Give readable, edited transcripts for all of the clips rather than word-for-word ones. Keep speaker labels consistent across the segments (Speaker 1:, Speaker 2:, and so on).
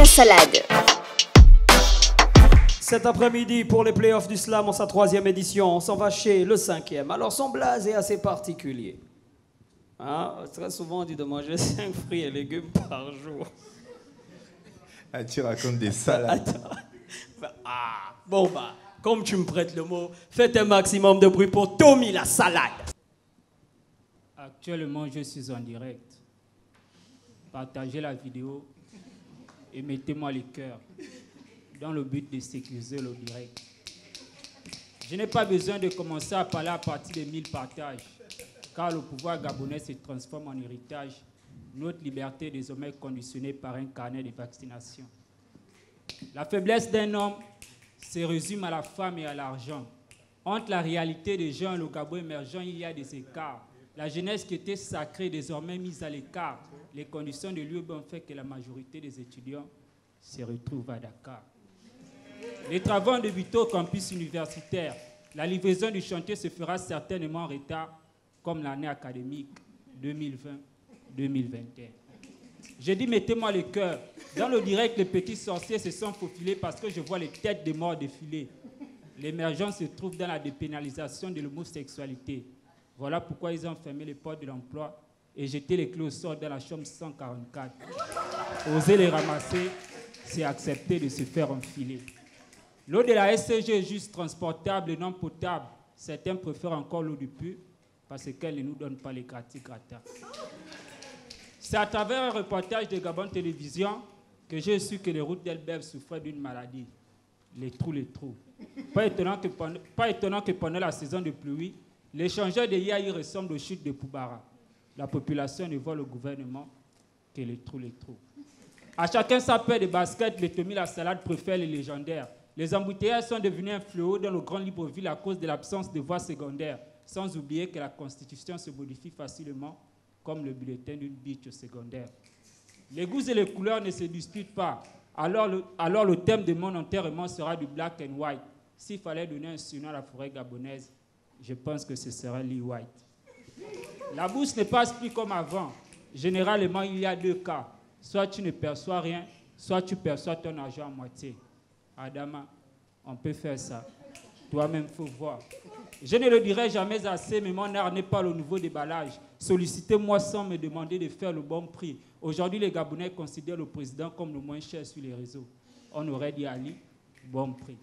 Speaker 1: la salade.
Speaker 2: Cet après-midi, pour les playoffs du slam en sa 3e édition, on s'en va chez le 5e. Alors son blaze est assez particulier. Hein? Très souvent, on dit de manger 5 fruits et légumes par jour.
Speaker 3: Ah, tu racontes des salades.
Speaker 2: Ah, bon bah, comme tu me prêtes le mot, faites un maximum de bruit pour Tommy la salade.
Speaker 4: Actuellement, je suis en direct. Partagez la vidéo et mettez-moi les cœurs dans le but de sécuriser le direct. Je n'ai pas besoin de commencer à parler à partir de 1000 partages, car le pouvoir gabonais se transforme en héritage. Notre liberté est désormais conditionnée par un carnet de vaccination. La faiblesse d'un homme se résume à la femme et à l'argent. Entre la réalité des gens et le Gabon émergent, il y a des écarts. La jeunesse qui était sacrée est désormais mise à l'écart. Les conditions de l'UEB ont fait que la majorité des étudiants se retrouvent à Dakar. Les travaux ont débuté au campus universitaire. La livraison du chantier se fera certainement en retard, comme l'année académique 2020-2021. J'ai dit, mettez-moi le cœur. Dans le direct, les petits sorciers se sont faufilés parce que je vois les têtes des morts défiler. L'émergence se trouve dans la dépénalisation de l'homosexualité. Voilà pourquoi ils ont fermé les portes de l'emploi et jeté les clés au sort dans la chambre 144. Oser les ramasser, c'est accepter de se faire enfiler. L'eau de la SCG est juste transportable et non potable. Certains préfèrent encore l'eau du puits parce qu'elle ne nous donne pas les gratis-gratas. C'est à travers un reportage de Gabon Télévision que j'ai su que les routes d'Elbeuf souffraient d'une maladie. Les trous. Pas étonnant que pendant la saison de pluie, l'échangeur de Yahi ressemble aux chutes de Poubara. La population ne voit le gouvernement que les trous. À chacun sa paire de baskets, le Tommy la salade préfère les légendaires. Les embouteillages sont devenus un fléau dans le grand Libreville à cause de l'absence de voies secondaires, sans oublier que la Constitution se modifie facilement comme le bulletin d'une biche au secondaire. Les goûts et les couleurs ne se disputent pas. Alors le thème de mon enterrement sera du black and white. S'il fallait donner un surnom à la forêt gabonaise, je pense que ce serait Lee White. La bourse ne passe plus comme avant. Généralement, il y a 2 cas. Soit tu ne perçois rien, soit tu perçois ton argent à moitié. Adama, on peut faire ça. Toi-même, il faut voir. Je ne le dirai jamais assez, mais mon art n'est pas le nouveau déballage. Sollicitez-moi sans me demander de faire le bon prix. Aujourd'hui, les Gabonais considèrent le président comme le moins cher sur les réseaux. On aurait dit Ali, bon prix.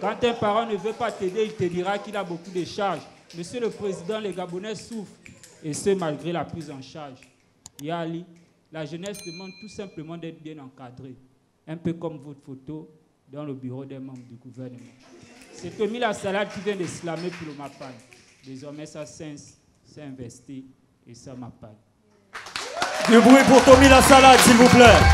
Speaker 4: Quand un parent ne veut pas t'aider, il te dira qu'il a beaucoup de charges. Monsieur le Président, les Gabonais souffrent, et ce malgré la prise en charge. Yali, la jeunesse demande tout simplement d'être bien encadrée, un peu comme votre photo dans le bureau des membres du gouvernement. C'est Tommy la salade qui vient de slammer pour le Mapan. Désormais, ça s'est investi et ça m'appelle.
Speaker 2: Du bruit pour Tommy la salade, s'il vous plaît.